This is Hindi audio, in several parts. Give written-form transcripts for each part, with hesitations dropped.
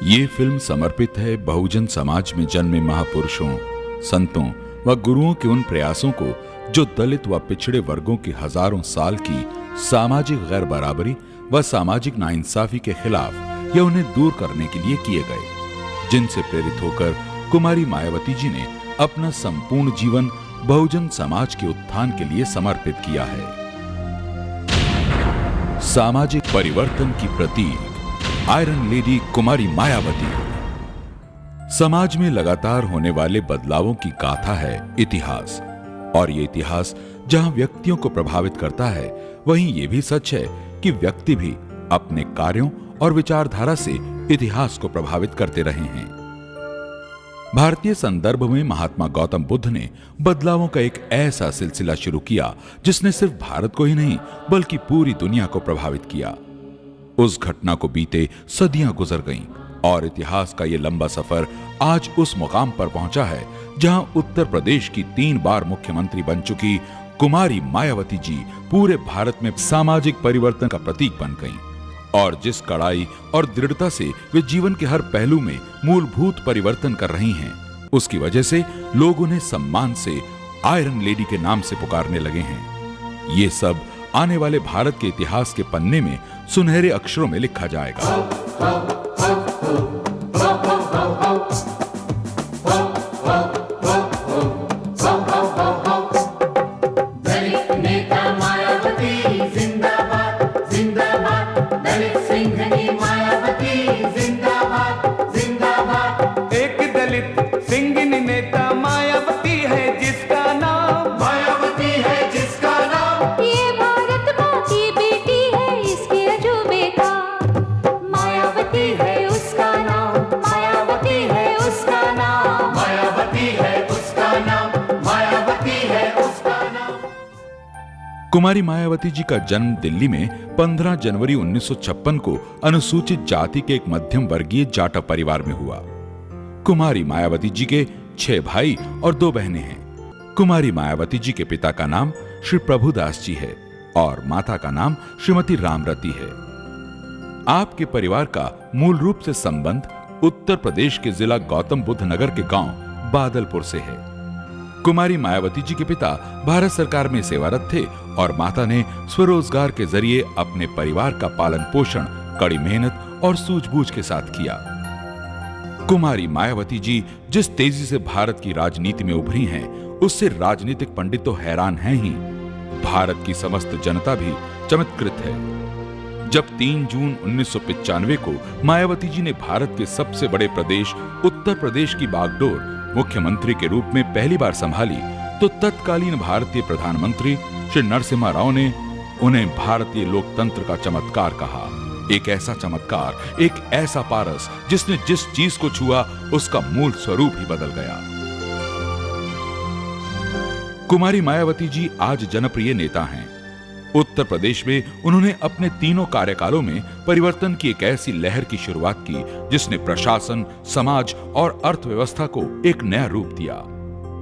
ये फिल्म समर्पित है बहुजन समाज में जन्मे महापुरुषों, संतों व गुरुओं के उन प्रयासों को जो दलित व पिछड़े वर्गों की हजारों साल की सामाजिक गैर बराबरी व सामाजिक नाइंसाफी के खिलाफ या उन्हें दूर करने के लिए किए गए, जिनसे प्रेरित होकर कुमारी मायावती जी ने अपना संपूर्ण जीवन बहुजन समाज के उत्थान के लिए समर्पित किया है। सामाजिक परिवर्तन की प्रतीक आयरन लेडी कुमारी मायावती। समाज में लगातार होने वाले बदलावों की गाथा है इतिहास, और ये इतिहास जहां व्यक्तियों को प्रभावित करता है, वहीं ये भी सच है कि व्यक्ति भी अपने कार्यों और विचारधारा से इतिहास को प्रभावित करते रहे हैं। भारतीय संदर्भ में महात्मा गौतम बुद्ध ने बदलावों का एक ऐसा सिलसिला शुरू किया जिसने सिर्फ भारत को ही नहीं बल्कि पूरी दुनिया को प्रभावित किया। उस घटना को बीते सदियां गुजर गईं और इतिहास का यह लंबा सफर आज उस मुकाम पर पहुंचा है जहां उत्तर प्रदेश की 3 बार मुख्यमंत्री बन चुकी कुमारी मायावती जी पूरे भारत में सामाजिक परिवर्तन का प्रतीक बन गईं, और जिस कड़ाई और दृढ़ता से वे जीवन के हर पहलू में मूलभूत परिवर्तन कर रही हैं, उसकी वजह से लोग उन्हें सम्मान से आयरन लेडी के नाम से पुकारने लगे हैं। ये सब आने वाले भारत के इतिहास के पन्ने में सुनहरे अक्षरों में लिखा जाएगा। कुमारी मायावती जी का जन्म दिल्ली में 15 जनवरी 1956 को अनुसूचित जाति के एक मध्यम वर्गीय जाटव परिवार में हुआ। कुमारी मायावती जी के 6 भाई और 2 बहनें हैं। कुमारी मायावती जी के पिता का नाम श्री प्रभुदास जी है और माता का नाम श्रीमती रामरती है। आपके परिवार का मूल रूप से संबंध उत्तर प्रदेश के जिला गौतम बुद्ध नगर के गांव बादलपुर से है। कुमारी मायावती जी के पिता भारत सरकार में सेवारत थे और माता ने स्वरोजगार के जरिए अपने परिवार का पालन पोषण कड़ी मेहनत और सूझबूझ के साथ किया। कुमारी मायावती जी जिस तेजी से भारत की राजनीति में उभरी हैं, उससे राजनीतिक पंडित तो हैरान हैं ही, भारत की समस्त जनता भी चमत्कृत है। जब 3 जून 1995 को मायावती जी ने भारत के सबसे बड़े प्रदेश उत्तर प्रदेश की बागडोर मुख्यमंत्री के रूप में पहली बार संभाली, तो तत्कालीन भारतीय प्रधानमंत्री श्री नरसिम्हा राव ने उन्हें भारतीय लोकतंत्र का चमत्कार कहा। एक ऐसा चमत्कार, एक ऐसा पारस जिसने जिस चीज को छुआ उसका मूल स्वरूप ही बदल गया। कुमारी मायावती जी आज जनप्रिय नेता हैं। उत्तर प्रदेश में उन्होंने अपने 3 कार्यकालों में परिवर्तन की एक ऐसी लहर की शुरुआत की जिसने प्रशासन, समाज और अर्थव्यवस्था को एक नया रूप दिया।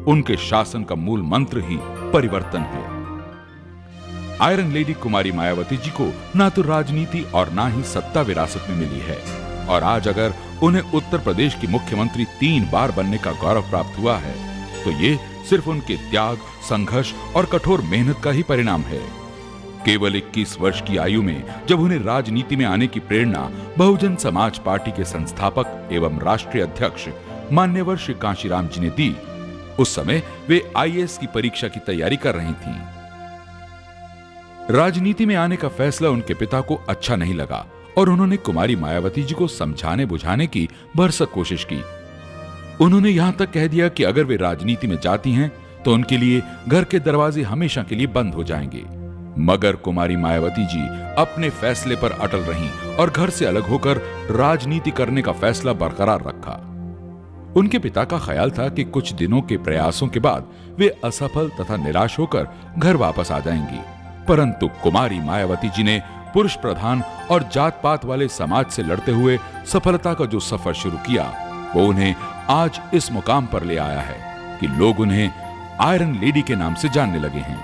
उनके शासन का मूल मंत्र ही परिवर्तन है। आयरन लेडी कुमारी मायावती जी को ना तो राजनीति और ना ही सत्ता विरासत में मिली है, और आज अगर उन्हें उत्तर प्रदेश की मुख्यमंत्री 3 बार बनने का गौरव प्राप्त हुआ है, तो ये सिर्फ उनके त्याग, संघर्ष और कठोर मेहनत का ही परिणाम है। केवल 21 वर्ष की आयु में जब उन्हें राजनीति में आने की प्रेरणा बहुजन समाज पार्टी के संस्थापक एवं राष्ट्रीय अध्यक्ष मान्यवर श्री कांशीराम जी ने दी, उस समय वे आईएएस की परीक्षा की तैयारी कर रही थीं। राजनीति में आने का फैसला उनके पिता को अच्छा नहीं लगा और उन्होंने कुमारी मायावती जी को समझाने बुझाने की भरसक कोशिश की। उन्होंने यहां तक कह दिया कि अगर वे राजनीति में जाती हैं तो उनके लिए घर के दरवाजे हमेशा के लिए बंद हो जाएंगे। मगर कुमारी मायावती जी अपने फैसले पर अटल रहीं और घर से अलग होकर राजनीति करने का फैसला बरकरार रखा। उनके पिता का ख्याल था कि कुछ दिनों के प्रयासों के बाद वे असफल तथा निराश होकर घर वापस आ जाएंगी, परंतु कुमारी मायावती जी ने पुरुष प्रधान और जात पात वाले समाज से लड़ते हुए सफलता का जो सफर शुरू किया, वो उन्हें आज इस मुकाम पर ले आया है कि लोग उन्हें आयरन लेडी के नाम से जानने लगे हैं।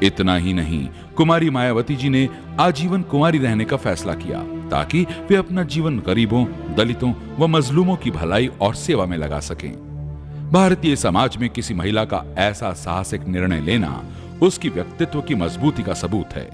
इतना ही नहीं, कुमारी मायावती जी ने आजीवन कुमारी रहने का फैसला किया ताकि वे अपना जीवन गरीबों, दलितों व मजलूमों की भलाई और सेवा में लगा सकें। भारतीय समाज में किसी महिला का ऐसा साहसिक निर्णय लेना उसकी व्यक्तित्व की मजबूती का सबूत है।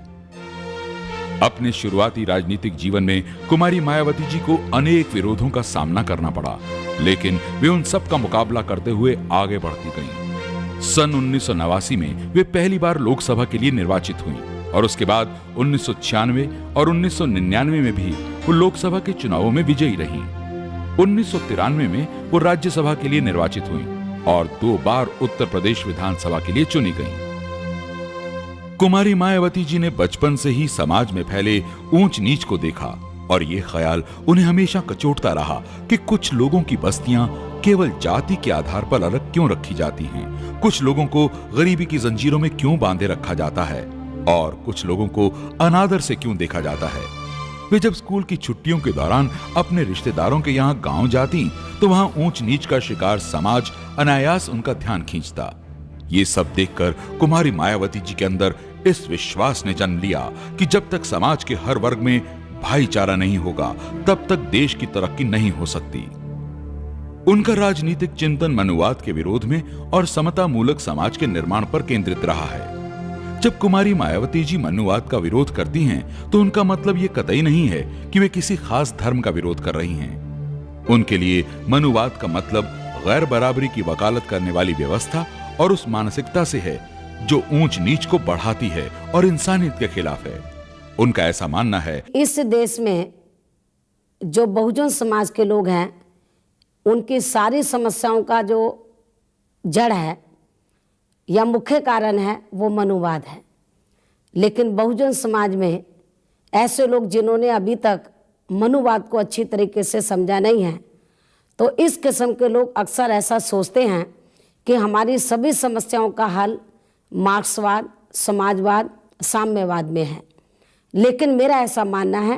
अपने शुरुआती राजनीतिक जीवन में कुमारी मायावती जी को अनेक विरोधों का सामना करना पड़ा, लेकिन वे उन सब का मुकाबला करते हुए आगे बढ़ती गईं। सन 1989 में वे पहली बार लोकसभा के लिए निर्वाचित हुईं और उसके बाद 1996 और 1999 में भी वो लोकसभा के चुनावों में विजयी रहीं। 1993 में वो राज्यसभा के लिए निर्वाचित हुईं और 2 बार उत्तर प्रदेश विधानसभा के लिए चुनी गईं। कुमारी मायावती जी ने बचपन से ही समाज में फैले ऊंच नीच को देखा और ये ख्याल उन्हें हमेशा कचोटता रहा कि कुछ लोगों की बस्तियां केवल जाति के आधार पर अलग क्यों रखी जाती हैं, कुछ लोगों को गरीबी की जंजीरों में क्यों बांधे रखा जाता है और कुछ लोगों को अनादर से क्यों देखा जाता है। वे जब स्कूल की छुट्टियों के दौरान अपने रिश्तेदारों के यहाँ गांव जाती तो वहां ऊंच नीच का शिकार समाज अनायास उनका ध्यान खींचता। ये सब देखकर कुमारी मायावती जी के अंदर इस विश्वास ने जन्म लिया कि जब तक समाज के हर वर्ग में भाईचारा नहीं होगा तब तक देश की तरक्की नहीं हो सकती। उनका राजनीतिक चिंतन मनुवाद के विरोध में और समता मूलक समाज के निर्माण पर केंद्रित रहा है। जब कुमारी मायावती जी मनुवाद का विरोध करती हैं तो उनका मतलब ये कतई नहीं है कि वे किसी खास धर्म का विरोध कर रही हैं। उनके लिए मनुवाद का मतलब गैर बराबरी की वकालत करने वाली व्यवस्था और उस मानसिकता से है जो ऊंच नीच को बढ़ाती है और इंसानियत के खिलाफ है। उनका ऐसा मानना है, इस देश में जो बहुजन समाज के लोग हैं उनकी सारी समस्याओं का जो जड़ है या मुख्य कारण है वो मनुवाद है। लेकिन बहुजन समाज में ऐसे लोग जिन्होंने अभी तक मनुवाद को अच्छी तरीके से समझा नहीं है, तो इस किस्म के लोग अक्सर ऐसा सोचते हैं कि हमारी सभी समस्याओं का हल मार्क्सवाद, समाजवाद, साम्यवाद में है। लेकिन मेरा ऐसा मानना है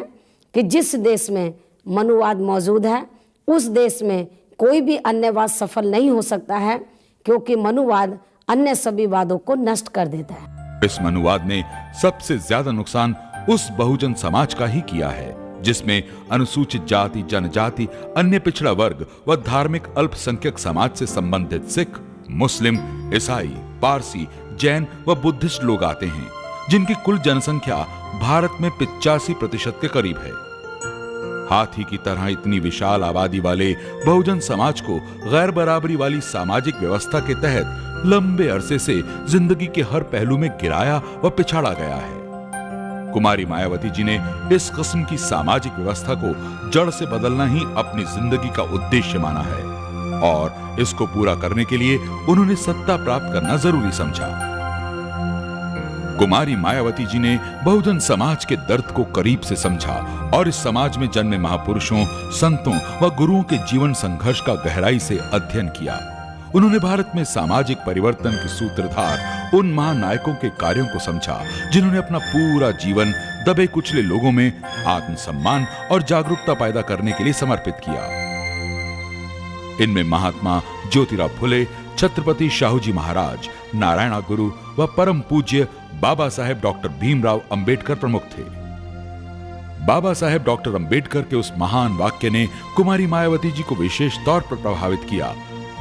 कि जिस देश में मनुवाद मौजूद है उस देश में कोई भी अन्यवाद सफल नहीं हो सकता है, क्योंकि मनुवाद अन्य सभी वादों को नष्ट कर देता है। इस मनुवाद ने सबसे ज्यादा नुकसान उस बहुजन समाज का ही किया है जिसमें अनुसूचित जाति, जनजाति, अन्य पिछड़ा वर्ग व धार्मिक अल्पसंख्यक समाज से संबंधित सिख, मुस्लिम, ईसाई, पारसी, जैन व बुद्धिस्ट लोग आते हैं, जिनकी कुल जनसंख्या भारत में 85% के करीब है। हाथी की तरह इतनी विशाल आबादी वाले बहुजन समाज को गैर बराबरी वाली सामाजिक व्यवस्था के तहत लंबे अरसे से जिंदगी के हर पहलू में गिराया व पिछाड़ा गया है। कुमारी मायावती जी ने इस किस्म की सामाजिक व्यवस्था को जड़ से बदलना ही अपनी जिंदगी का उद्देश्य माना है और इसको पूरा करने के लिए उन्होंने सत्ता प्राप्त करना जरूरी समझा। कुमारी मायावती जी ने बहुजन समाज के दर्द को करीब से समझा और इस समाज में जन्मे महापुरुषों, संतों व गुरुओं के जीवन संघर्ष का गहराई से अध्ययन किया। उन्होंने भारत में सामाजिक परिवर्तन के सूत्रधार उन महानायकों के कार्यों को समझा जिन्होंने अपना पूरा जीवन दबे कुचले लोगों में आत्मसम्मान और जागरूकता पैदा करने के लिए समर्पित किया। इनमें महात्मा ज्योतिराव फुले, छत्रपति शाहूजी महाराज, नारायण गुरु व परम पूज्य बाबा साहेब डॉक्टर भीमराव अंबेडकर प्रमुख थे। बाबा साहेब डॉक्टर अंबेडकर के उस महान वाक्य ने कुमारी मायावती जी को विशेष तौर पर प्रभावित किया,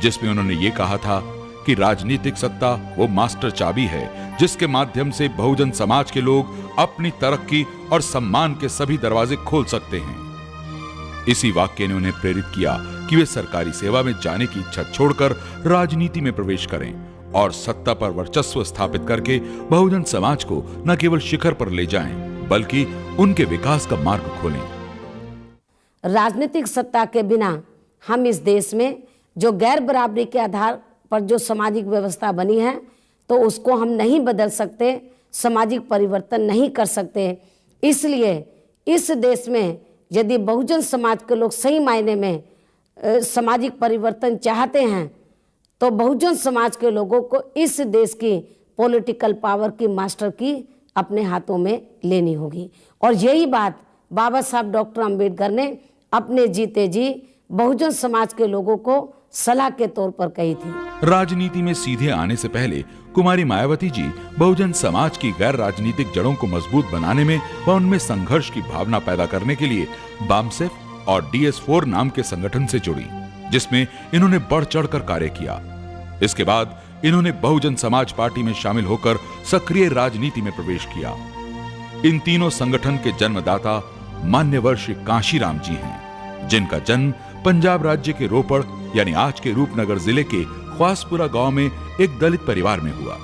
जिसमें उन्होंने ये कहा था कि राजनीतिक सत्ता वो मास्टर चाबी है जिसके माध्यम से बहुजन समाज के लोग अपनी तरक्की और सम्मान के सभी दरवाजे खोल सकते हैं। इसी वाक्य ने उन्हें प्रेरित किया कि वे सरकारी सेवा में जाने की इच्छा छोड़कर राजनीति में प्रवेश करें और सत्ता पर वर्चस्व स्थापित करके बहुजन समाज को न केवल शिखर पर ले जाएं, बल्कि उनके विकास का मार्ग खोलें। राजनीतिक सत्ता के बिना हम इस देश में जो गैर बराबरी के आधार पर जो सामाजिक व्यवस्था बनी है तो उसको हम नहीं बदल सकते, सामाजिक परिवर्तन नहीं कर सकते। इसलिए इस देश में यदि बहुजन समाज के लोग सही मायने में सामाजिक परिवर्तन चाहते हैं तो बहुजन समाज के लोगों को इस देश की पॉलिटिकल पावर की मास्टर की अपने हाथों में लेनी होगी। और यही बात बाबा साहब डॉक्टर अंबेडकर ने अपने जीते जी बहुजन समाज के लोगों को सलाह के तौर पर कही थी। राजनीति में सीधे आने से पहले कुमारी मायावती जी बहुजन समाज की गैर राजनीतिक जड़ों को मजबूत बनाने में व उनमें संघर्ष की भावना पैदा करने के लिए बामसेफ और DS4 नाम के संगठन से जुड़ी, जिसमें इन्होंने बढ़ चढ़कर कार्य किया। इसके बाद इन्होंने बहुजन समाज पार्टी में शामिल होकर सक्रिय राजनीति में प्रवेश किया। इन तीनों संगठन के जन्मदाता मान्यवर श्री कांशीराम जी हैं, जिनका जन्म पंजाब राज्य के रोपड़ यानी आज के रूपनगर जिले के ख्वासपुरा गांव में एक दलित परिवार में हुआ।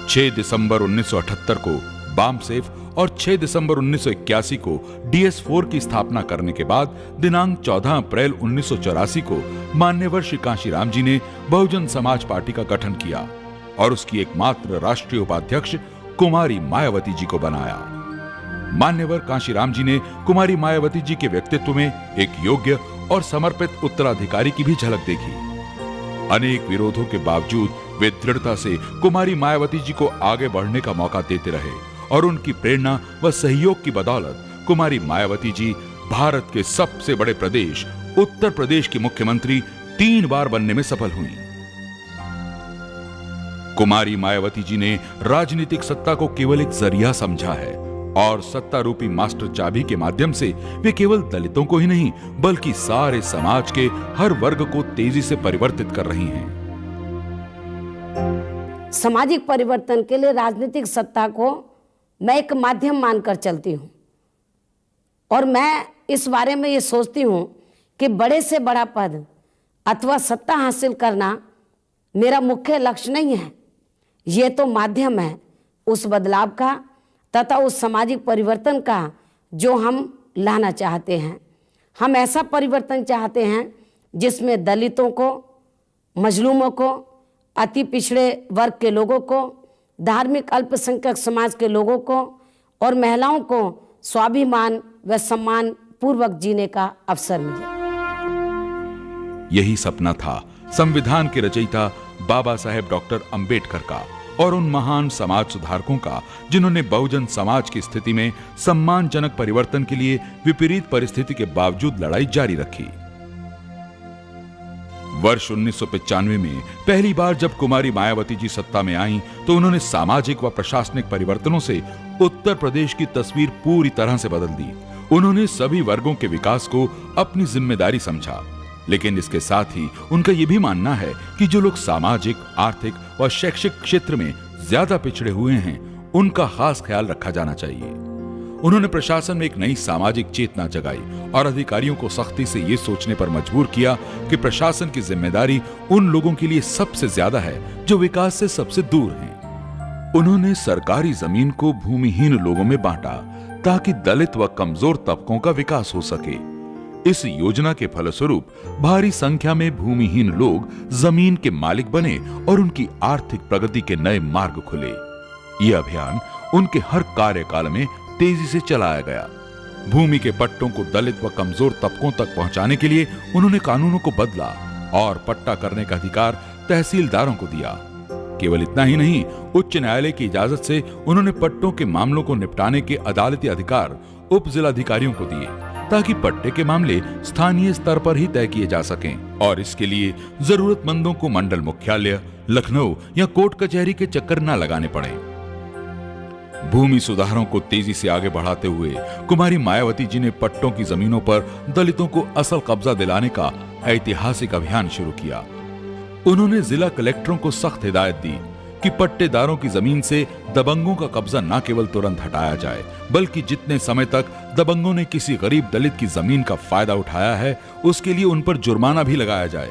6 दिसंबर 1978 को बामसेफ और 6 दिसंबर 1981 को DS4 की स्थापना करने के बाद दिनांक 14 अप्रैल 1984 को मान्यवर श्री कांशीराम जी ने बहुजन समाज पार्टी का गठन किया और उसकी एकमात्र राष्ट्रीय उपाध्यक्ष कुमारी मायावती जी को बनाया। मान्यवर कांशीराम जी ने कुमारी मायावती जी के व्यक्तित्व में एक योग्य और समर्पित उत्तराधिकारी की भी झलक देखी। अनेक विरोधों के बावजूद वे दृढ़ता से कुमारी मायावती जी को आगे बढ़ने का मौका देते रहे और उनकी प्रेरणा व सहयोग की बदौलत कुमारी मायावती जी भारत के सबसे बड़े प्रदेश उत्तर प्रदेश की मुख्यमंत्री 3 बार बनने में सफल हुई। कुमारी मायावती जी ने राजनीतिक सत्ता को केवल एक जरिया समझा है और सत्ता रूपी मास्टर चाबी के माध्यम से वे केवल दलितों को ही नहीं बल्कि सारे समाज के हर वर्ग को तेजी से परिवर्तित कर रही हैं। सामाजिक परिवर्तन के लिए राजनीतिक सत्ता को मैं एक माध्यम मानकर चलती हूँ और मैं इस बारे में ये सोचती हूँ कि बड़े से बड़ा पद अथवा सत्ता हासिल करना मेरा मुख्य लक्ष्य नहीं है। ये तो माध्यम है उस बदलाव का तथा उस सामाजिक परिवर्तन का जो हम लाना चाहते हैं। हम ऐसा परिवर्तन चाहते हैं जिसमें दलितों को, मजलूमों को, अति पिछड़े वर्ग के लोगों को, धार्मिक अल्पसंख्यक समाज के लोगों को और महिलाओं को स्वाभिमान व सम्मान पूर्वक जीने का अवसर मिले। यही सपना था संविधान के रचयिता बाबा साहेब डॉक्टर अंबेडकर का और उन महान समाज सुधारकों का जिन्होंने बहुजन समाज की स्थिति में सम्मानजनक परिवर्तन के लिए विपरीत परिस्थिति के बावजूद लड़ाई जारी रखी। वर्ष 1995 में पहली बार जब कुमारी मायावती जी सत्ता में आईं, तो उन्होंने सामाजिक व प्रशासनिक परिवर्तनों से उत्तर प्रदेश की तस्वीर पूरी तरह से बदल दी। उन्होंने सभी वर्गों के विकास को अपनी जिम्मेदारी समझा, लेकिन इसके साथ ही उनका यह भी मानना है कि जो लोग सामाजिक, आर्थिक व शैक्षिक क्षेत्र में ज्यादा पिछड़े हुए हैं, उनका खास ख्याल रखा जाना चाहिए। उन्होंने प्रशासन में एक नई सामाजिक चेतना जगाई और अधिकारियों को सख्ती से ये सोचने पर मजबूर किया कि प्रशासन की जिम्मेदारी उन लोगों के लिए सबसे ज्यादा है जो विकास से सबसे दूर हैं। उन्होंने सरकारी जमीन को भूमिहीन लोगों में बांटा ताकि दलित व कमजोर तबकों का विकास हो सके। इस योजना के फलस्वरूप भारी संख्या में भूमिहीन लोग जमीन के मालिक बने और उनकी आर्थिक प्रगति के नए मार्ग खुले। यह अभियान उनके हर कार्यकाल में तेजी से चलाया गया। भूमि के पट्टों को दलित व कमजोर तबकों तक पहुंचाने के लिए उन्होंने कानूनों को बदला और पट्टा करने का अधिकार तहसीलदारों को दिया। केवल इतना ही नहीं, उच्च न्यायालय की इजाजत से उन्होंने पट्टों के मामलों को निपटाने के अदालती अधिकार उप जिलाधिकारियों को दिए ताकि पट्टे के मामले स्थानीय स्तर पर ही तय किए जा सकें और इसके लिए जरूरतमंदों को मंडल मुख्यालय, लखनऊ या कोर्ट कचहरी के चक्कर न लगाने पड़े। भूमि सुधारों को तेजी से आगे बढ़ाते हुए कुमारी मायावती जी ने पट्टों की जमीनों पर दलितों को असल कब्जा दिलाने का ऐतिहासिक अभियान शुरू किया। उन्होंने जिला कलेक्टरों को सख्त हिदायत दी कि पट्टेदारों की जमीन से दबंगों का कब्जा न केवल तुरंत हटाया जाए, बल्कि जितने समय तक दबंगों ने किसी गरीब दलित की जमीन का फायदा उठाया है, उसके लिए उन पर जुर्माना भी लगाया जाए।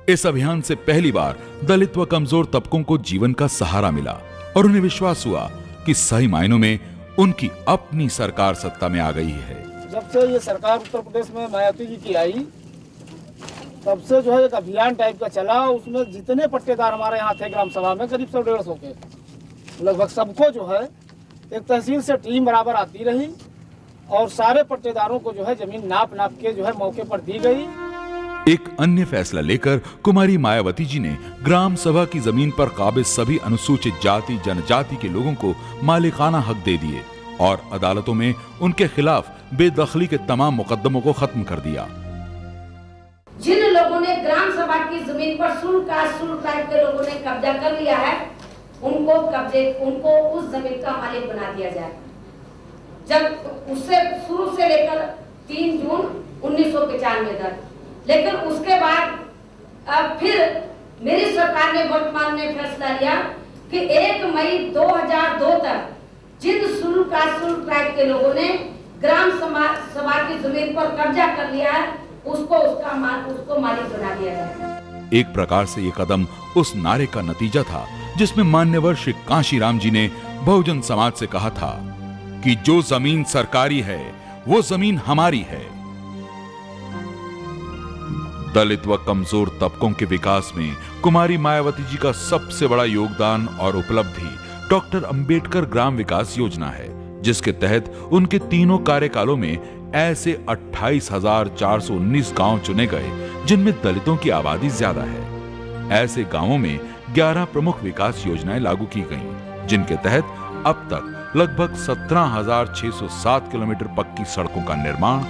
इस अभियान से पहली बार दलित व कमजोर तबकों को जीवन का सहारा मिला और उन्हें विश्वास हुआ कि सही मायनों में उनकी अपनी सरकार सत्ता में आ गई है। जब से ये सरकार उत्तर प्रदेश में मायावती जी की आई, तब से जो है एक अभियान टाइप का चला। उसमें जितने पट्टेदार हमारे यहाँ थे ग्राम सभा में करीब 150 के, लगभग सबको जो है एक तहसील से टीम बराबर आती रही और सारे पट्टेदारों को जो है जमीन नाप के जो है मौके पर दी गई। एक अन्य फैसला लेकर कुमारी मायावती जी ने ग्राम सभा की जमीन पर काबिज सभी अनुसूचित जाति जनजाति के लोगों को मालिकाना हक दे दिए और अदालतों में उनके खिलाफ बेदखली के तमाम मुकदमों को खत्म कर दिया। जिन लोगों ने ग्राम सभा की जमीन पर शुल्क टाइप के लोगों ने कब्जा कर लिया है, उनको उस जमीन का मालिक बना दिया जाए। जब उससे शुरू से लेकर 3 जून 1995 तक, लेकिन उसके बाद अब फिर मेरी सरकार ने वर्तमान में फैसला लिया कि 1 मई 2002 तक जिन शुल्क टाइप के लोगों ने ग्राम सभा की जमीन पर कब्जा कर लिया है, उसको मालिक बना दिया जाए। एक प्रकार से ये कदम उस नारे का नतीजा था जिसमें मान्यवर श्री कांशीराम जी ने बहुजन समाज से कहा था कि जो जमीन सरकारी है वो जमीन हमारी है। दलित व कमजोर तबकों के विकास में कुमारी मायावती जी का सबसे बड़ा योगदान और उपलब्धि डॉक्टर अंबेडकर ग्राम विकास योजना है, जिसके तहत उनके तीनों कार्यकालों में ऐसे 28,419 गांव चुने गए जिनमें दलितों की आबादी ज्यादा है। ऐसे गांवों में 11 प्रमुख विकास योजनाएं लागू की गईं, जिनके तहत अब तक लगभग 17,607 किलोमीटर पक्की सड़कों का निर्माण,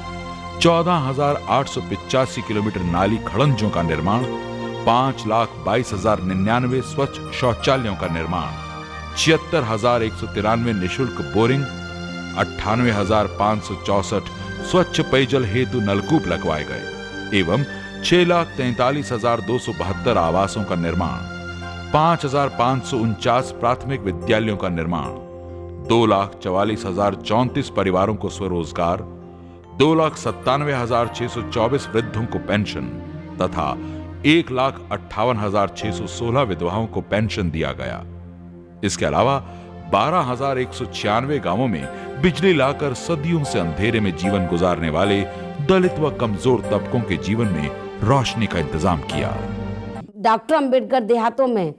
14,885 किलोमीटर नाली खड़ंजों का निर्माण, 5,22,099 स्वच्छ शौचालयों का निर्माण, 76,193 निःशुल्क बोरिंग, 98,564 स्वच्छ पेयजल हेतु नलकूप लगवाए गए एवं 6,43,272 आवासों का निर्माण, 5,549 प्राथमिक विद्यालयों का निर्माण, 2,44,034 परिवारों को स्वरोजगार, 2,97,624 वृद्धों को पेंशन तथा 1,58,616 विधवाओं को पेंशन दिया गया। इसके अलावा 12,196 गांवों में बिजली लाकर सदियों से अंधेरे में जीवन गुजारने वाले दलित व कमजोर तबकों के जीवन में रोशनी का इंतजाम किया। डॉक्टर अंबेडकर देहातों में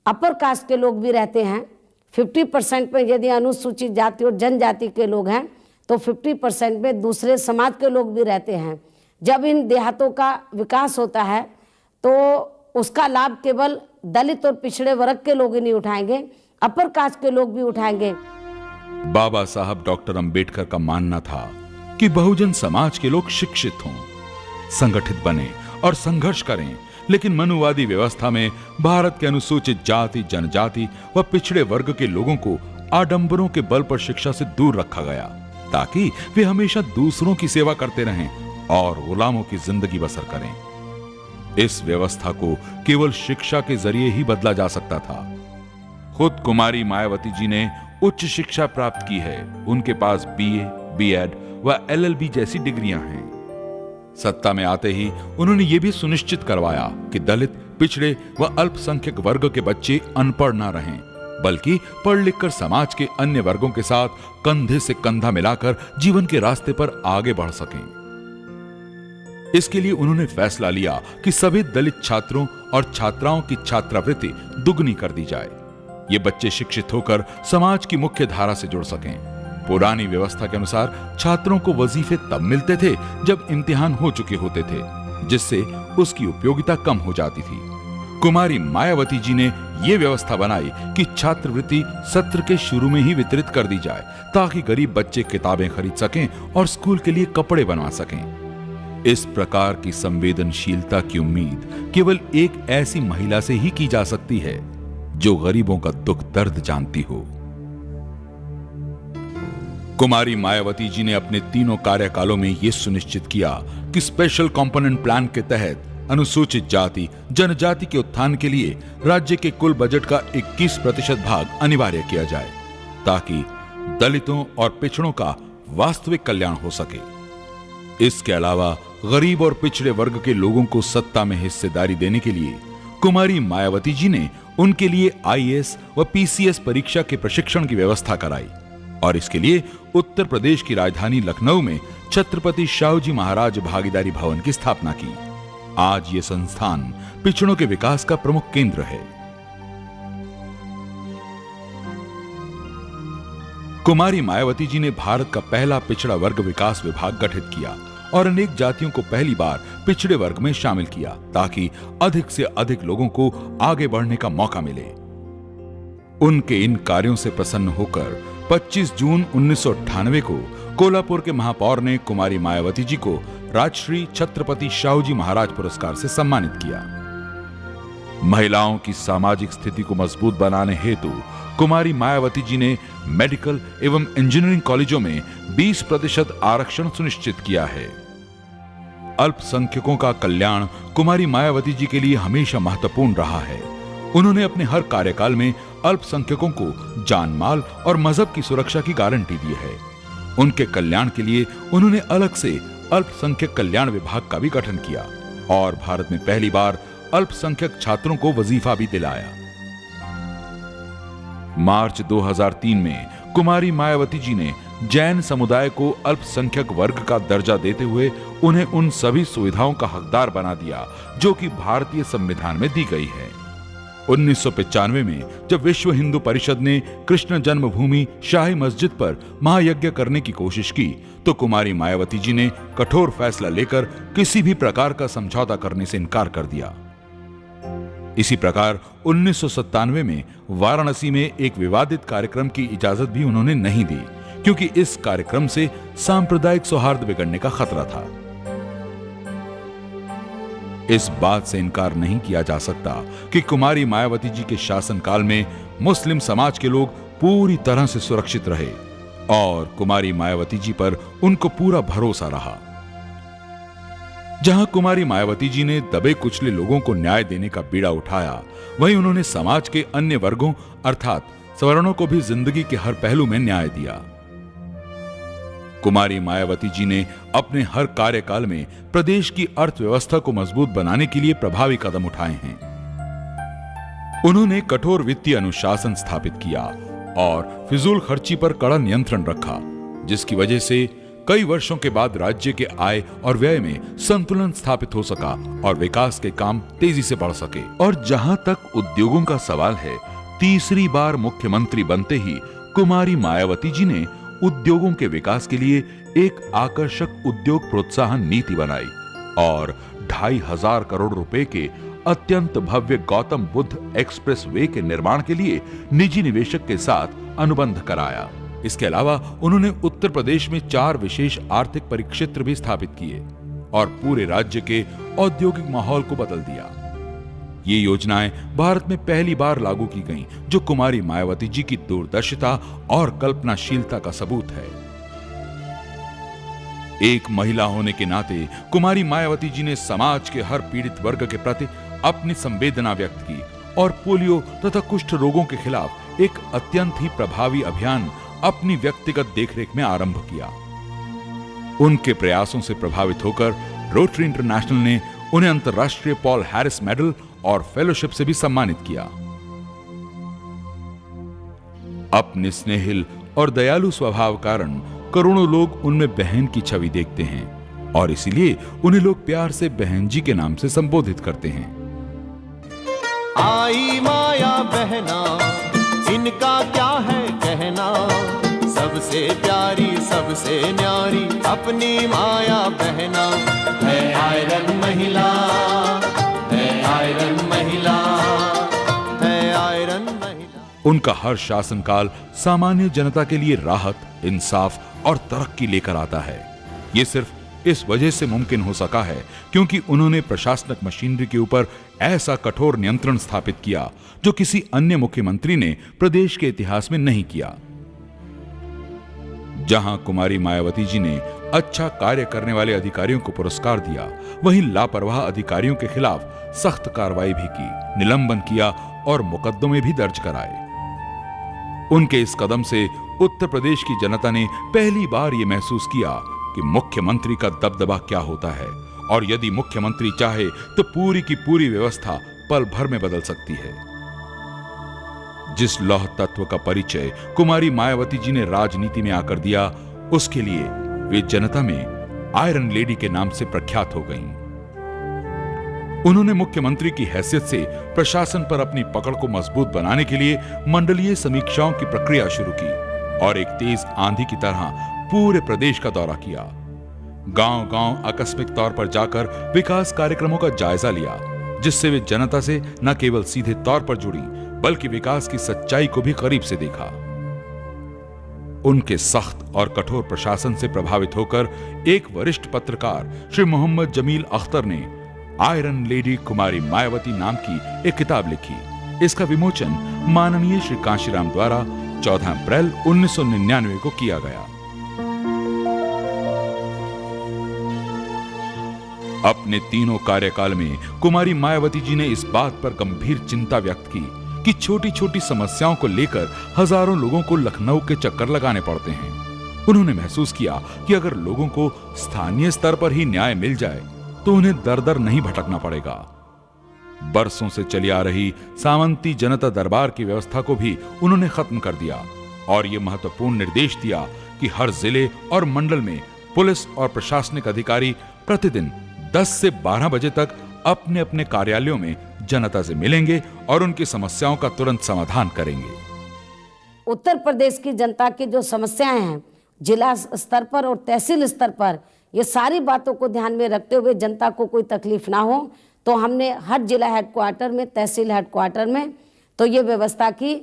अपर कास्ट के लोग भी रहते हैं। 50% में यदि अनुसूचित जाति और जनजाति के लोग हैं तो 50% में दूसरे समाज के लोग भी रहते हैं। जब इन देहातों का विकास होता है तो उसका लाभ केवल दलित और पिछड़े वर्ग के लोग ही नहीं उठाएंगे, अपर कास्ट के लोग भी उठाएंगे। बाबा साहब डॉक्टर अंबेडकर का मानना था कि बहुजन समाज के लोग शिक्षित हों, संगठित बने और संघर्ष करें, लेकिन मनुवादी व्यवस्था में भारत के अनुसूचित जाति, जनजाति व पिछड़े वर्ग के लोगों को आडंबरों के बल पर शिक्षा से दूर रखा गया ताकि वे हमेशा दूसरों की सेवा करते रहें और गुलामों की जिंदगी बसर करें। इस व्यवस्था को केवल शिक्षा के जरिए ही बदला जा सकता था। खुद कुमारी मायावती जी ने उच्च शिक्षा प्राप्त की है। उनके पास BA, B.Ed व LLB जैसी डिग्रियां हैं। सत्ता में आते ही उन्होंने यह भी सुनिश्चित करवाया कि दलित, पिछड़े व अल्पसंख्यक वर्ग के बच्चे अनपढ़ ना रहें, बल्कि पढ़ लिखकर समाज के अन्य वर्गों के साथ कंधे से कंधा मिलाकर जीवन के रास्ते पर आगे बढ़ सकें। इसके लिए उन्होंने फैसला लिया कि सभी दलित छात्रों और छात्राओं की छात्रवृत्ति दुगनी कर दी जाए। ये बच्चे शिक्षित होकर समाज की मुख्य धारा से जुड़ सकें। पुरानी व्यवस्था के अनुसार छात्रों को वजीफे तब मिलते थे जब इम्तिहान हो चुके होते थे, जिससे उसकी उपयोगिता कम हो जाती थी। कुमारी मायावती जी ने यह व्यवस्था बनाई कि छात्रवृत्ति सत्र के शुरू में ही वितरित कर दी जाए ताकि गरीब बच्चे किताबें खरीद सकें और स्कूल के लिए कपड़े बनवा सकें। इस प्रकार की संवेदनशीलता की उम्मीद केवल एक ऐसी महिला से ही की जा सकती है जो गरीबों का दुख दर्द जानती हो। कुमारी मायावती जी ने अपने तीनों कार्यकालों में यह सुनिश्चित किया कि स्पेशल कंपोनेंट प्लान के तहत अनुसूचित जाति, जनजाति के उत्थान के लिए राज्य के कुल बजट का 21% भाग अनिवार्य किया जाए ताकि दलितों और पिछड़ों का वास्तविक कल्याण हो सके। इसके अलावा गरीब और पिछड़े वर्ग के लोगों को सत्ता में हिस्सेदारी देने के लिए कुमारी मायावती जी ने उनके लिए IAS व PCS परीक्षा के प्रशिक्षण की व्यवस्था कराई और इसके लिए उत्तर प्रदेश की राजधानी लखनऊ में छत्रपति शाहूजी महाराज भागीदारी भवन की स्थापना की। आज ये संस्थान पिछड़ों के विकास का प्रमुख केंद्र है। कुमारी मायावती जी ने भारत का पहला पिछड़ा वर्ग विकास विभाग गठित किया और अनेक जातियों को पहली बार पिछड़े वर्ग में शामिल किया ताकि अधिक से अधिक लोगों को आगे बढ़ने का मौका मिले। उनके इन कार्यों से प्रसन्न होकर 25 जून 1998 को कोल्हापुर के महापौर ने कुमारी मायावती जी को राजश्री छत्रपति शाहूजी महाराज पुरस्कार से सम्मानित किया। महिलाओं की सामाजिक स्थिति को मजबूत बनाने हेतु कुमारी मायावती जी ने मेडिकल एवं इंजीनियरिंग कॉलेजों में 20% आरक्षण सुनिश्चित किया है। अल्पसंख्यकों का कल्याण कुमारी मायावती जी के लिए हमेशा महत्वपूर्ण रहा है। उन्होंने अपने हर कार्यकाल में अल्पसंख्यकों को जान माल और मजहब की सुरक्षा की गारंटी दी है। उनके कल्याण के लिए उन्होंने अलग से अल्पसंख्यक कल्याण विभाग का भी गठन किया और भारत में पहली बार अल्पसंख्यक छात्रों को वजीफा भी दिलाया। मार्च 2003 में कुमारी मायावती जी ने जैन समुदाय को अल्पसंख्यक वर्ग का दर्जा देते हुए उन्हें उन सभी सुविधाओं का हकदार बना दिया जो कि भारतीय संविधान में दी गई है। 1995 में जब विश्व हिंदू परिषद ने कृष्ण जन्मभूमि शाही मस्जिद पर महायज्ञ करने की कोशिश की तो कुमारी मायावती जी ने कठोर फैसला लेकर किसी भी प्रकार का समझौता करने से इनकार कर दिया। इसी प्रकार 1997 में वाराणसी में एक विवादित कार्यक्रम की इजाजत भी उन्होंने नहीं दी क्योंकि इस कार्यक्रम से सांप्रदायिक सौहार्द बिगड़ने का खतरा था। इस बात से इनकार नहीं किया जा सकता कि कुमारी मायावती जी के शासनकाल में मुस्लिम समाज के लोग पूरी तरह से सुरक्षित रहे और कुमारी मायावती जी पर उनको पूरा भरोसा रहा। जहां कुमारी मायावती जी ने दबे कुचले लोगों को न्याय देने का बीड़ा उठाया, वहीं उन्होंने समाज के अन्य वर्गों अर्थात सवर्णों को भी जिंदगी के हर पहलू में न्याय दिया। कुमारी मायावती जी ने अपने हर कार्यकाल में प्रदेश की अर्थव्यवस्था को मजबूत बनाने के लिए प्रभावी कदम उठाए हैं। उन्होंने कठोर वित्तीय अनुशासन स्थापित किया और फिजूल खर्ची पर कड़ा नियंत्रण रखा, जिसकी वजह से कई वर्षों के बाद राज्य के आय और व्यय में संतुलन स्थापित हो सका और विकास के काम तेजी से बढ़ सके। और जहां तक उद्योगों का सवाल है, तीसरी बार मुख्यमंत्री बनते ही कुमारी मायावती जी ने उद्योगों के विकास के लिए एक आकर्षक उद्योग प्रोत्साहन नीति बनाई और 2500 करोड़ रुपए के अत्यंत भव्य गौतम बुद्ध एक्सप्रेस वे के निर्माण के लिए निजी निवेशक के साथ अनुबंध कराया। इसके अलावा उन्होंने उत्तर प्रदेश में 4 विशेष आर्थिक परिक्षेत्र भी स्थापित किए और पूरे राज्य के औद्योगिक माहौल को बदल दिया। ये योजनाएं भारत में पहली बार लागू की गईं, जो कुमारी मायावती जी की दूरदर्शिता और कल्पनाशीलता का सबूत है। एक महिला होने के नाते कुमारी मायावती जी ने समाज के हर पीड़ित वर्ग के प्रति अपनी संवेदना व्यक्त की और पोलियो तथा कुष्ठ रोगों के खिलाफ एक अत्यंत ही प्रभावी अभियान अपनी व्यक्तिगत देखरेख में आरंभ किया। उनके प्रयासों से प्रभावित होकर रोटरी इंटरनेशनल ने उन्हें अंतर्राष्ट्रीय पॉल हैरिस मेडल और फेलोशिप से भी सम्मानित किया। अपने स्नेहिल और दयालु स्वभाव कारण करोड़ों लोग उनमें बहन की छवि देखते हैं और इसीलिए उन्हें लोग प्यार से बहन जी के नाम से संबोधित करते हैं। आई माया बहना, इनका क्या है कहना, सबसे प्यारी सबसे न्यारी अपनी माया बहना है। आयरन महिला है, आयरन महिला है, आयरन महिला। उनका हर शासनकाल सामान्य जनता के लिए राहत, इंसाफ और तरक्की लेकर आता है। ये सिर्फ इस वजह से मुमकिन हो सका है क्योंकि उन्होंने प्रशासनिक मशीनरी के ऊपर ऐसा कठोर नियंत्रण स्थापित किया जो किसी अन्य मुख्यमंत्री ने प्रदेश के इतिहास में नहीं किया। जहां कुमारी मायावती जी ने अच्छा कार्य करने वाले अधिकारियों को पुरस्कार दिया, वहीं लापरवाह अधिकारियों के खिलाफ सख्त कार्रवाई भी की, निलंबन किया और मुकदमे भी दर्ज कराए। उनके इस कदम से उत्तर प्रदेश की जनता ने पहली बार यह महसूस किया कि मुख्यमंत्री का दबदबा क्या होता है और यदि मुख्यमंत्री चाहे तो पूरी की पूरी व्यवस्था पल भर में बदल सकती है। जिस लौह तत्व का परिचय कुमारी मायावती जी ने राजनीति में आकर दिया, उसके लिए वे जनता में आयरन लेडी के नाम से प्रख्यात हो गईं। उन्होंने मुख्यमंत्री की हैसियत से प्रशासन पर अपनी पकड़ को मजबूत बनाने के लिए मंडलीय समीक्षाओं की प्रक्रिया शुरू की और एक तेज आंधी की तरह पूरे प्रदेश का दौरा किया। गांव-गांव आकस्मिक तौर पर जाकर विकास कार्यक्रमों का जायजा लिया, जिससे वे जनता से न केवल सीधे तौर पर जुड़ी बल्कि विकास की सच्चाई को भी करीब से देखा। उनके सख्त और कठोर प्रशासन से प्रभावित होकर एक वरिष्ठ पत्रकार श्री मोहम्मद जमील अख्तर ने आयरन लेडी कुमारी मायावती नाम की एक किताब लिखी। इसका विमोचन माननीय श्री कांशीराम द्वारा 14 अप्रैल 1999 को किया गया। अपने तीनों कार्यकाल में कुमारी मायावती जी ने इस बात पर गंभीर चिंता व्यक्त की कि छोटी छोटी समस्याओं को लेकर हजारों लोगों को लखनऊ के चक्कर लगाने पड़ते हैं। उन्होंने महसूस किया कि अगर लोगों को स्थानीय स्तर पर ही न्याय मिल जाए तो उन्हें दर दर नहीं भटकना पड़ेगा। बरसों से चली आ रही सामंती जनता दरबार की व्यवस्था को भी उन्होंने खत्म कर दिया और यह महत्वपूर्ण निर्देश दिया कि हर जिले और मंडल में पुलिस और प्रशासनिक अधिकारी प्रतिदिन 10 से 12 बजे तक अपने अपने कार्यालयों में जनता से मिलेंगे और उनकी समस्याओं का तुरंत समाधान करेंगे। उत्तर प्रदेश की जनता की जो समस्याएं हैं जिला स्तर पर और तहसील स्तर पर, ये सारी बातों को ध्यान में रखते हुए जनता को कोई तकलीफ ना हो, तो हमने हर जिला हेडक्वार्टर में, तहसील हेडक्वार्टर में तो ये व्यवस्था की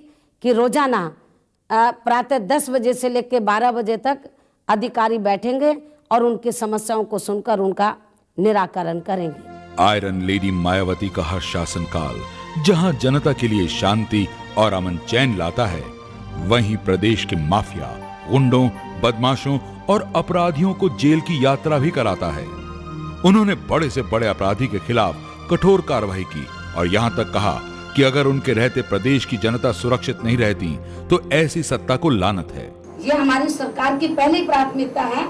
कि रोजाना प्रातः 10 बजे से लेकर 12 बजे तक अधिकारी बैठेंगे और उनकी समस्याओं को सुनकर उनका निराकरण करेंगे। आयरन लेडी मायावती का हर शासनकाल जहां जनता के लिए शांति और अमन चैन लाता है, वहीं प्रदेश के माफिया, गुंडों, बदमाशों और अपराधियों को जेल की यात्रा भी कराता है। उन्होंने बड़े से बड़े अपराधी के खिलाफ कठोर कार्रवाई की और यहां तक कहा कि अगर उनके रहते प्रदेश की जनता सुरक्षित नहीं रहती तो ऐसी सत्ता को लानत है। ये हमारी सरकार की पहली प्राथमिकता है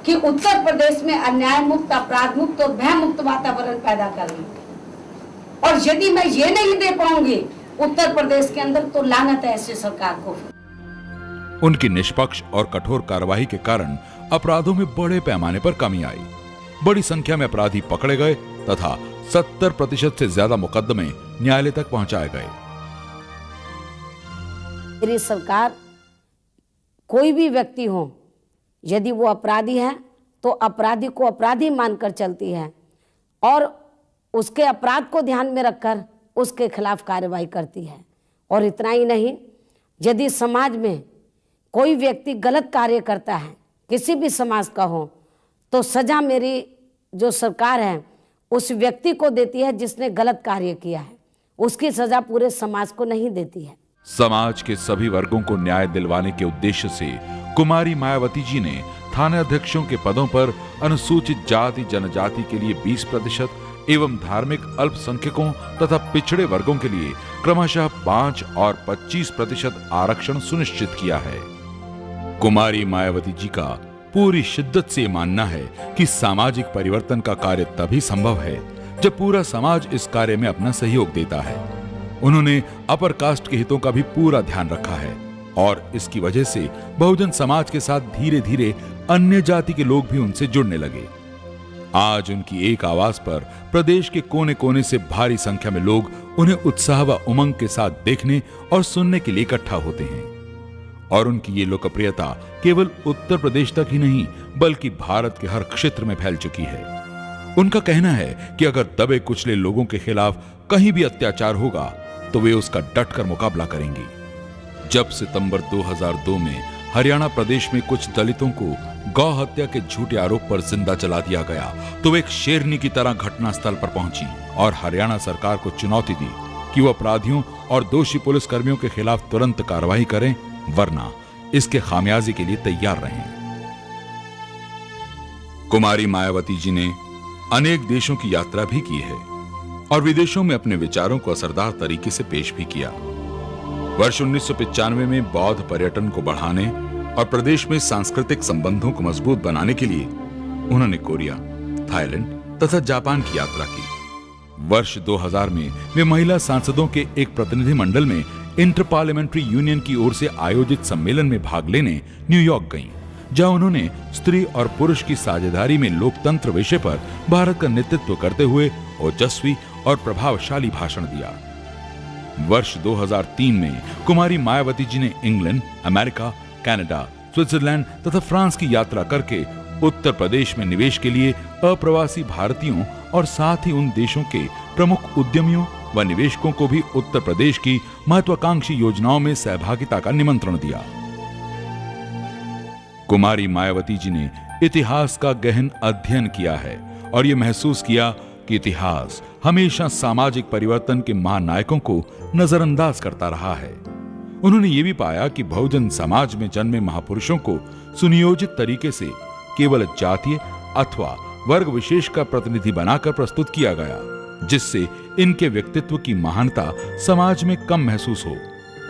कि उत्तर प्रदेश में अन्याय मुक्त, अपराध मुक्त और भय मुक्त वातावरण पैदा करना। और यदि मैं ये नहीं दे पाऊंगी उत्तर प्रदेश के अंदर तो लानत है ऐसी सरकार को। उनकी निष्पक्ष और कठोर कार्रवाई के कारण अपराधों में बड़े पैमाने पर कमी आई। बड़ी संख्या में अपराधी पकड़े गए तथा 70% से ज्यादा मुकदमे न्यायालय तक पहुंचाए गए। मेरी सरकार कोई भी व्यक्ति हो, यदि वो अपराधी है तो अपराधी को अपराधी मानकर चलती है और उसके अपराध को ध्यान में रखकर उसके खिलाफ कार्रवाई करती है। और इतना ही नहीं, यदि समाज में कोई व्यक्ति गलत कार्य करता है, किसी भी समाज का हो, तो सजा मेरी जो सरकार है उस व्यक्ति को देती है जिसने गलत कार्य किया है, उसकी सजा पूरे समाज को नहीं देती है। समाज के सभी वर्गों को न्याय दिलवाने के उद्देश्य से कुमारी मायावती जी ने थाना अध्यक्षों के पदों पर अनुसूचित जाति जनजाति के लिए 20% एवं धार्मिक अल्पसंख्यकों तथा पिछड़े वर्गों के लिए क्रमशः 5 और 25% आरक्षण सुनिश्चित किया है। कुमारी मायावती जी का पूरी शिद्दत से मानना है कि सामाजिक परिवर्तन का कार्य तभी संभव है जब पूरा समाज इस कार्य में अपना सहयोग देता है। उन्होंने अपर कास्ट के हितों का भी पूरा ध्यान रखा है और इसकी वजह से बहुजन समाज के साथ धीरे धीरे अन्य जाति के लोग भी उनसे जुड़ने लगे। आज उनकी एक आवाज पर प्रदेश के कोने कोने से भारी संख्या में लोग उन्हें उत्साह व उमंग के साथ देखने और सुनने के लिए इकट्ठा होते हैं। और उनकी ये लोकप्रियता केवल उत्तर प्रदेश तक ही नहीं बल्कि भारत के हर क्षेत्र में फैल चुकी है। उनका कहना है कि अगर दबे कुचले लोगों के खिलाफ कहीं भी अत्याचार होगा तो वे उसका डटकर मुकाबला करेंगी। जब सितंबर 2002 में हरियाणा प्रदेश में कुछ दलितों को गौ हत्या के झूठे आरोप पर जिंदा जला दिया गया तो वे एक शेरनी की तरह घटनास्थल पर पहुंची और हरियाणा सरकार को चुनौती दी कि वो अपराधियों और दोषी पुलिस कर्मियों के खिलाफ तुरंत कार्रवाई करें, वरना इसके खामियाजे के लिए तैयार रहें। कुमारी मायावती जी ने अनेक देशों की यात्रा भी की है और विदेशों में अपने विचारों को असरदार तरीके से पेश भी किया। वर्ष 1995 में बौद्ध पर्यटन को बढ़ाने और प्रदेश में सांस्कृतिक संबंधों को मजबूत बनाने के लिए उन्होंने कोरिया, थाईलैंड तथा जापान की यात्रा की। वर्ष 2000 में वे महिला सांसदों के एक प्रतिनिधि मंडल में इंटर पार्लियामेंट्री यूनियन की ओर से आयोजित सम्मेलन में भाग लेने न्यूयॉर्क गईं, जहां उन्होंने स्त्री और पुरुष की साझेदारी में लोकतंत्र विषय पर भारत का नेतृत्व करते हुए ओजस्वी और प्रभावशाली भाषण दिया। वर्ष 2003 में कुमारी मायावती जी ने इंग्लैंड, अमेरिका, कनाडा, स्विट्जरलैंड तथा फ्रांस की यात्रा करके उत्तर प्रदेश में निवेश के लिए अप्रवासी भारतीयों और साथ ही उन देशों के प्रमुख उद्यमियों व निवेशकों को भी उत्तर प्रदेश की महत्वाकांक्षी योजनाओं में सहभागिता का निमंत्रण दिया। कुमारी मायावती जी ने इतिहास का गहन अध्ययन किया है और यह महसूस किया कि इतिहास हमेशा सामाजिक परिवर्तन के महानायकों को नजरअंदाज करता रहा है। उन्होंने यह भी पाया कि बहुजन समाज में जन्मे महापुरुषों को सुनियोजित तरीके से केवल जातीय अथवा वर्ग विशेष का प्रतिनिधि बनाकर प्रस्तुत किया गया, जिससे इनके व्यक्तित्व की महानता समाज में कम महसूस हो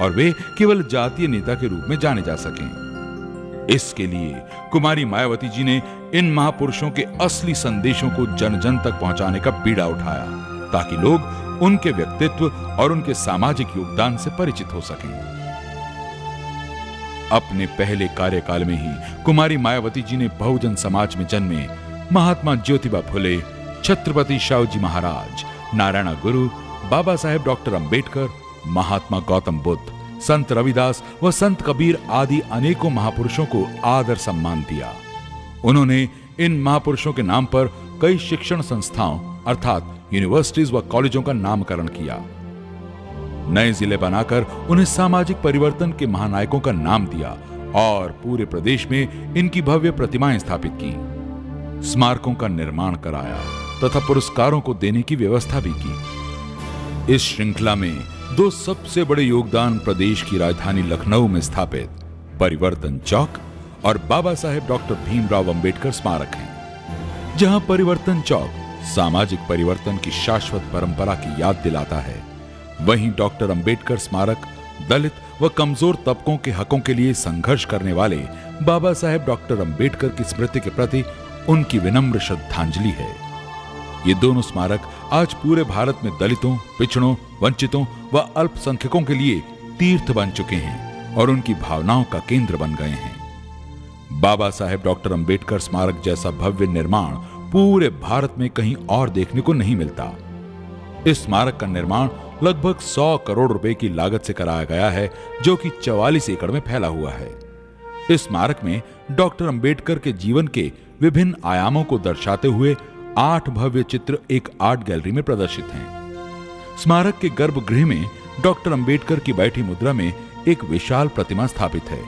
और वे केवल जातीय नेता के रूप में जाने जा सकें। इसके लिए कुमारी मायावती जी ने इन महापुरुषों के असली संदेशों को जन जन तक पहुंचाने का बीड़ा उठाया, ताकि लोग उनके व्यक्तित्व और उनके सामाजिक योगदान से परिचित हो सकें। अपने पहले कार्यकाल में ही कुमारी मायावती जी ने बहुजन समाज में जन्मे महात्मा ज्योतिबा फुले, छत्रपति शिवाजी महाराज, नारायण गुरु, बाबा साहेब डॉक्टर अंबेडकर, महात्मा गौतम बुद्ध, संत रविदास व संत कबीर आदि अनेकों महापुरुषों को आदर सम्मान दिया। उन्होंने इन महापुरुषों के नाम पर कई शिक्षण संस्थाओं अर्थात यूनिवर्सिटीज व कॉलेजों का नामकरण किया। नए जिले बनाकर उन्हें सामाजिक परिवर्तन के महानायकों का नाम दिया और पूरे प्रदेश में इनकी भव्य प्रतिमाएं स्थापित की, स्मारकों का निर्माण कराया तथा पुरस्कारों को देने की व्यवस्था भी की। इस श्रृंखला में दो सबसे बड़े योगदान प्रदेश की राजधानी लखनऊ में स्थापित परिवर्तन चौक और बाबा साहेब डॉक्टर भीमराव अंबेडकर स्मारक हैं, जहां परिवर्तन चौक सामाजिक परिवर्तन की शाश्वत परंपरा की याद दिलाता है, वहीं डॉक्टर अंबेडकर स्मारक दलित व कमजोर तबकों के हकों के लिए संघर्ष करने वाले बाबा साहेब डॉक्टर अंबेडकर की स्मृति के प्रति उनकी विनम्र श्रद्धांजलि है। ये दोनों स्मारक आज पूरे भारत में दलितों, पिछड़ों, वंचितों व अल्पसंख्यकों के लिए तीर्थ बन चुके हैं और उनकी भावनाओं का केंद्र बन गए हैं। बाबा साहेब डॉक्टर अंबेडकर स्मारक जैसा भव्य निर्माण पूरे भारत में कहीं और देखने को नहीं मिलता। इस स्मारक का निर्माण लगभग 100 करोड़ रुपए की लागत से कराया गया है, जो कि 44 एकड़ में फैला हुआ है। इस स्मारक में डॉक्टर अंबेडकर के जीवन के विभिन्न आयामों को दर्शाते हुए 8 भव्य चित्र एक आर्ट गैलरी में प्रदर्शित हैं। स्मारक के गर्भगृह में डॉक्टर अंबेडकर की बैठी मुद्रा में एक विशाल प्रतिमा स्थापित है,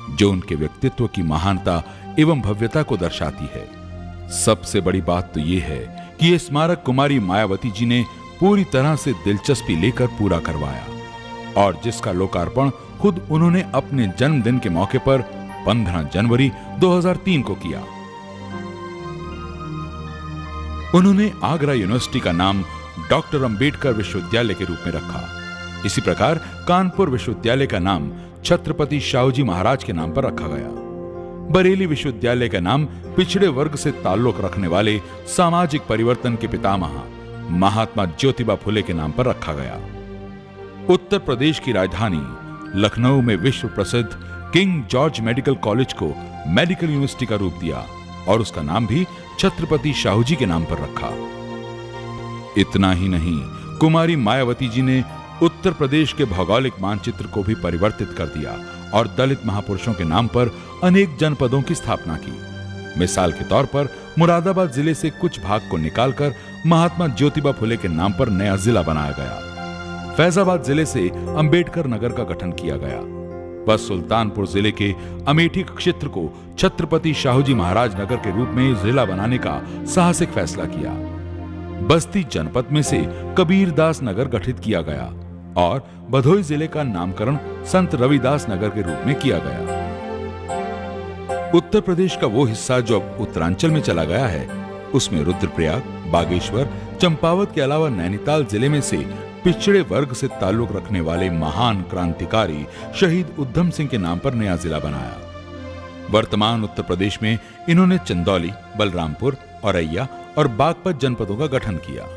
जो उनके व्यक्तित्व की महानता एवं भव्यता को दर्शाती है। सबसे बड़ी बात तो यह है कि यह स्मारक कुमारी मायावती जी ने पूरी तरह से दिलचस्पी लेकर पूरा करवाया और जिसका लोकार्पण खुद उन्होंने अपने जन्मदिन के मौके पर 15 जनवरी 2003 को किया। उन्होंने आगरा यूनिवर्सिटी का नाम डॉक्टर अंबेडकर विश्वविद्यालय के रूप में रखा। इसी प्रकार कानपुर विश्वविद्यालय का नाम छत्रपति शिवाजी महाराज के नाम पर रखा गया। बरेली विश्वविद्यालय का नाम पिछड़े वर्ग से ताल्लुक रखने वाले सामाजिक परिवर्तन के पितामह महात्मा ज्योतिबा फुले के नाम पर रखा गया। उत्तर प्रदेश की राजधानी लखनऊ में विश्व प्रसिद्ध किंग जॉर्ज मेडिकल कॉलेज को मेडिकल यूनिवर्सिटी का रूप दिया और उसका नाम भी छत्रपति शिवाजी के नाम पर रखा। इतना ही नहीं, कुमारी मायावती जी ने उत्तर प्रदेश के भौगोलिक मानचित्र को भी परिवर्तित कर दिया और दलित महापुरुषों के नाम पर अनेक जनपदों की स्थापना की। मिसाल के तौर पर मुरादाबाद जिले से कुछ भाग को निकालकर महात्मा ज्योतिबा फुले के नाम पर नया जिला बनाया गया। फैजाबाद जिले से अंबेडकर नगर का गठन किया गया। व सुल्तानपुर जिले के अमेठी क्षेत्र को छत्रपति शिवाजी महाराज नगर के रूप में जिला बनाने का साहसिक फैसला किया। बस्ती जनपद में से कबीरदास नगर गठित किया गया और भदोही जिले का नामकरण संत रविदास नगर के रूप में किया गया। उत्तर प्रदेश का वो हिस्सा जो अब उत्तरांचल में चला गया है, उसमें रुद्रप्रयाग, बागेश्वर, चंपावत के अलावा नैनीताल जिले में से पिछड़े वर्ग से ताल्लुक रखने वाले महान क्रांतिकारी शहीद उधम सिंह के नाम पर नया जिला बनाया। वर्तमान उत्तर प्रदेश में इन्होंने चंदौली, बलरामपुर, औरैया और बागपत जनपदों का गठन किया।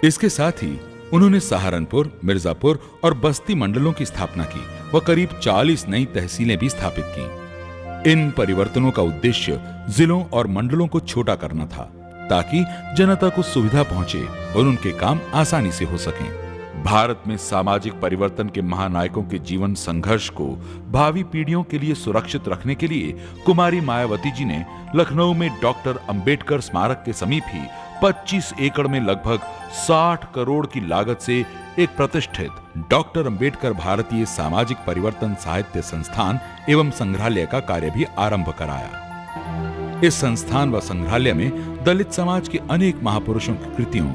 इसके साथ ही उन्होंने सहारनपुर, मिर्जापुर और बस्ती मंडलों की स्थापना की व करीब 40 नई तहसीलें भी स्थापित की। इन परिवर्तनों का उद्देश्य जिलों और मंडलों को छोटा करना था, ताकि जनता को सुविधा पहुंचे और उनके काम आसानी से हो सकें। भारत में सामाजिक परिवर्तन के महानायकों के जीवन संघर्ष को भावी पीढ़ियों के लिए सुरक्षित रखने के लिए कुमारी मायावती जी ने लखनऊ में डॉक्टर अंबेडकर स्मारक के समीप ही 25 एकड़ में लगभग 60 करोड़ की लागत से एक प्रतिष्ठित डॉक्टर अंबेडकर भारतीय सामाजिक परिवर्तन साहित्य संस्थान एवं संग्रहालय का कार्य भी आरंभ कराया। इस संस्थान व संग्रहालय में दलित समाज के अनेक महापुरुषों की कृतियों,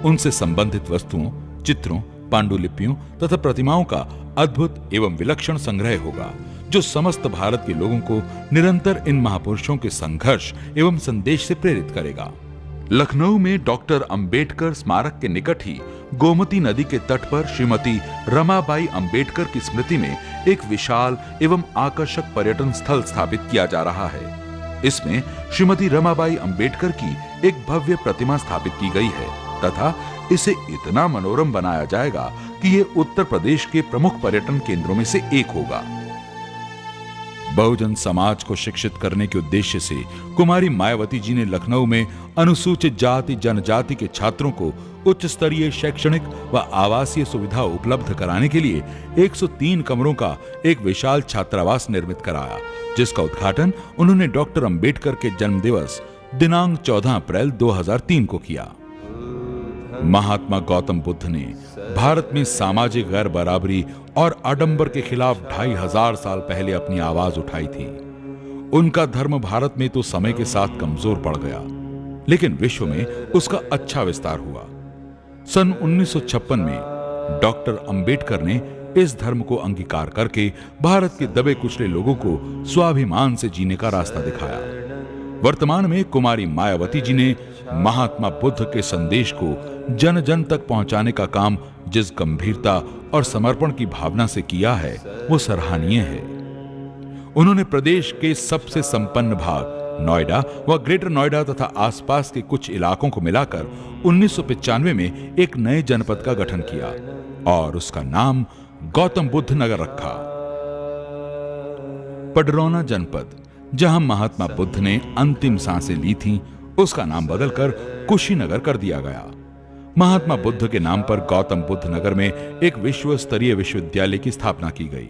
उनसे संबंधित वस्तुओं, चित्रों, पांडुलिपियों तथा प्रतिमाओं का अद्भुत एवं विलक्षण संग्रह होगा, जो समस्त भारत के लोगों को निरंतर इन महापुरुषों के संघर्ष एवं संदेश से प्रेरित करेगा। लखनऊ में डॉक्टर अंबेडकर स्मारक के निकट ही गोमती नदी के तट पर श्रीमती रमाबाई अंबेडकर की स्मृति में एक विशाल एवं आकर्षक पर्यटन स्थल स्थापित किया जा रहा है। इसमें श्रीमती रमाबाई अंबेडकर की एक भव्य प्रतिमा स्थापित की गई है तथा इसे इतना मनोरम बनाया जाएगा कि ये उत्तर प्रदेश के प्रमुख पर्यटन केंद्रों में से एक होगा। बहुजन समाज को शिक्षित करने के उद्देश्य से कुमारी मायावती जी ने लखनऊ में अनुसूचित जाति जनजाति के छात्रों को उच्च स्तरीय शैक्षणिक व आवासीय सुविधा उपलब्ध कराने के लिए 103 कमरों का एक विशाल छात्रावास निर्मित कराया, जिसका उद्घाटन उन्होंने डॉक्टर अंबेडकर के जन्म दिवस दिनांक 14 अप्रैल 2003 को किया। महात्मा गौतम बुद्ध ने भारत में सामाजिक गैर बराबरी और आडंबर के खिलाफ 2500 साल पहले अपनी आवाज उठाई थी। उनका धर्म भारत में तो समय के साथ कमजोर पड़ गया, लेकिन विश्व में उसका अच्छा विस्तार हुआ। सन 1956 में डॉक्टर अंबेडकर ने इस धर्म को अंगीकार करके भारत के दबे कुचले लोगों को स्वाभिमान से जीने का रास्ता दिखाया। वर्तमान में कुमारी मायावती जी ने महात्मा बुद्ध के संदेश को जन जन तक पहुंचाने का काम जिस गंभीरता और समर्पण की भावना से किया है, वो सराहनीय है। उन्होंने प्रदेश के सबसे संपन्न भाग नोएडा व ग्रेटर नोएडा तथा आसपास के कुछ इलाकों को मिलाकर 1995 में एक नए जनपद का गठन किया और उसका नाम गौतम बुद्ध नगर रखा। पडरौना जनपद, जहां महात्मा बुद्ध ने अंतिम सांसें ली थीं, उसका नाम बदलकर कुशीनगर कर दिया गया। महात्मा बुद्ध के नाम पर गौतम बुद्ध नगर में एक विश्व स्तरीय विश्वविद्यालय की स्थापना की गई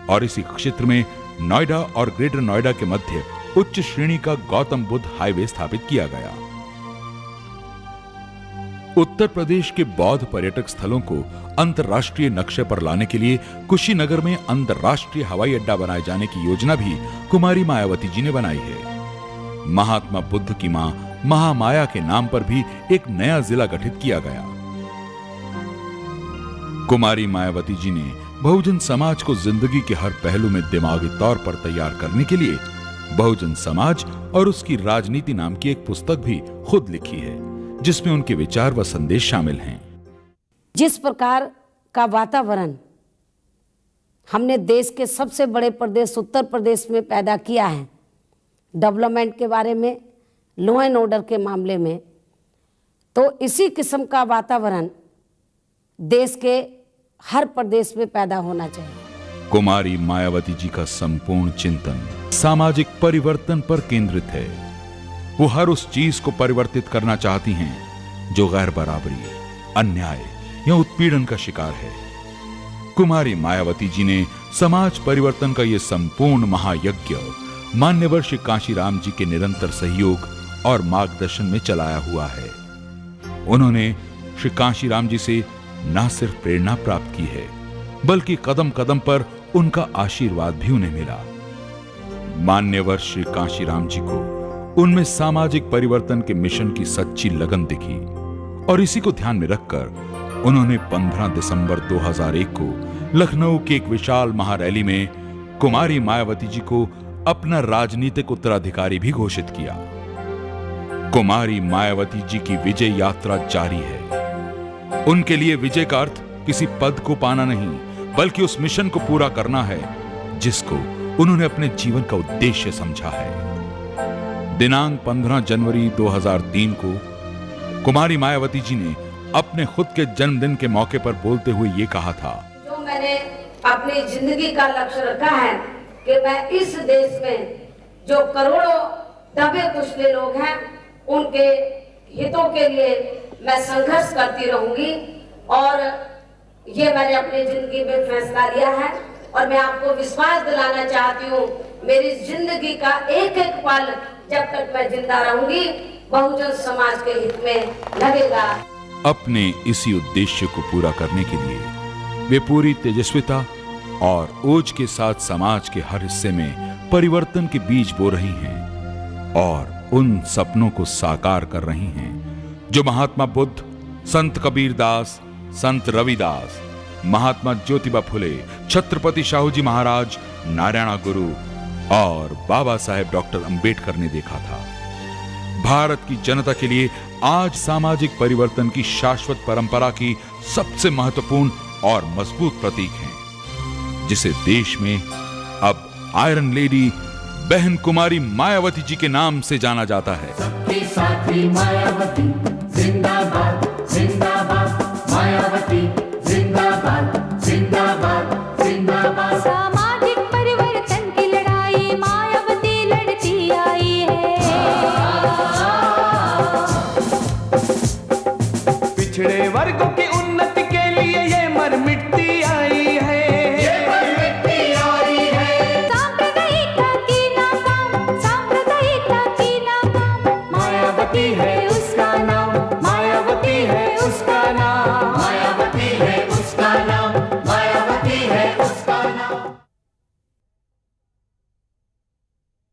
और इसी क्षेत्र में नोएडा और ग्रेटर नोएडा के मध्य उच्च श्रेणी का गौतम बुद्ध हाईवे स्थापित किया गया। उत्तर प्रदेश के बौद्ध पर्यटक स्थलों को अंतर्राष्ट्रीय नक्शे पर लाने के लिए कुशीनगर में अंतर्राष्ट्रीय हवाई अड्डा बनाए जाने की योजना भी कुमारी मायावती जी ने बनाई है। महात्मा बुद्ध की मां महामाया के नाम पर भी एक नया जिला गठित किया गया। कुमारी मायावती जी ने बहुजन समाज को जिंदगी के हर पहलू में दिमागी तौर पर तैयार करने के लिए बहुजन समाज और उसकी राजनीति नाम की एक पुस्तक भी खुद लिखी है, जिसमें उनके विचार व संदेश शामिल हैं। जिस प्रकार का वातावरण हमने देश के सबसे बड़े प्रदेश उत्तर प्रदेश में पैदा किया है, डेवलपमेंट के बारे में, लॉ एंड ऑर्डर के मामले में, तो इसी किस्म का वातावरण देश के हर प्रदेश में पैदा होना चाहिए। कुमारी मायावती जी का संपूर्ण चिंतन सामाजिक परिवर्तन पर केंद्रित है। वो हर उस चीज को परिवर्तित करना चाहती हैं जो गैर बराबरी, अन्याय या उत्पीड़न का शिकार है। कुमारी मायावती जी ने समाज परिवर्तन का यह संपूर्ण महायज्ञ मान्यवर श्री कांशीराम जी के निरंतर सहयोग और मार्गदर्शन में चलाया हुआ है। उन्होंने श्री कांशीराम जी से न सिर्फ प्रेरणा प्राप्त की है, बल्कि कदम कदम पर उनका आशीर्वाद भी उन्हें मिला। मान्यवर श्री कांशीराम जी को उनमें सामाजिक परिवर्तन के मिशन की सच्ची लगन दिखी और इसी को ध्यान में रखकर उन्होंने 15 दिसंबर 2001 को लखनऊ की एक विशाल महारैली में कुमारी मायावती जी को अपना राजनीतिक उत्तराधिकारी भी घोषित किया। कुमारी मायावती जी की विजय यात्रा जारी है। उनके लिए विजय का अर्थ किसी पद को पाना नहीं, बल्कि उस मिशन को पूरा करना है जिसको उन्होंने अपने जीवन का उद्देश्य समझा है। दिनांक 15 जनवरी 2003 को कुमारी मायावती जी ने अपने खुद के जन्मदिन के मौके पर बोलते हुए ये कहा था, जो मैंने अपनी जिंदगी का लक्ष्य रखा है कि मैं इस देश में जो करोड़ों दबे कुचले लोग हैं उनके हितों के लिए मैं संघर्ष करती रहूंगी और ये मैंने अपनी जिंदगी में फैसला लिया है। और मैं आपको विश्वास दिलाना चाहती हूँ, मेरी जिंदगी का एक एक पल जब तक मैं जिंदा रहूंगी बहुजन समाज के हित में लगेगा। अपने इसी उद्देश्य को पूरा करने के लिए वे पूरी तेजस्विता और ओज के साथ समाज के हर हिस्से में परिवर्तन के बीज बो रही हैं और उन सपनों को साकार कर रही हैं जो महात्मा बुद्ध, संत कबीरदास, संत रविदास, महात्मा ज्योतिबा फुले, छत्रपति शाहूजी महाराज, नारायण गुरु और बाबा साहेब डॉक्टर अंबेडकर ने देखा था। भारत की जनता के लिए आज सामाजिक परिवर्तन की शाश्वत परंपरा की सबसे महत्वपूर्ण और मजबूत प्रतीक हैं, जिसे देश में अब आयरन लेडी बहन कुमारी मायावती जी के नाम से जाना जाता है। सबके साथी मायावती जिंदाबाद जिंदाबाद, मायावती जिंदाबाद जिंदाबाद जिंदाबाद। सामाजिक परिवर्तन की लड़ाई मायावती लड़ती आई है। पिछड़े वर्गों की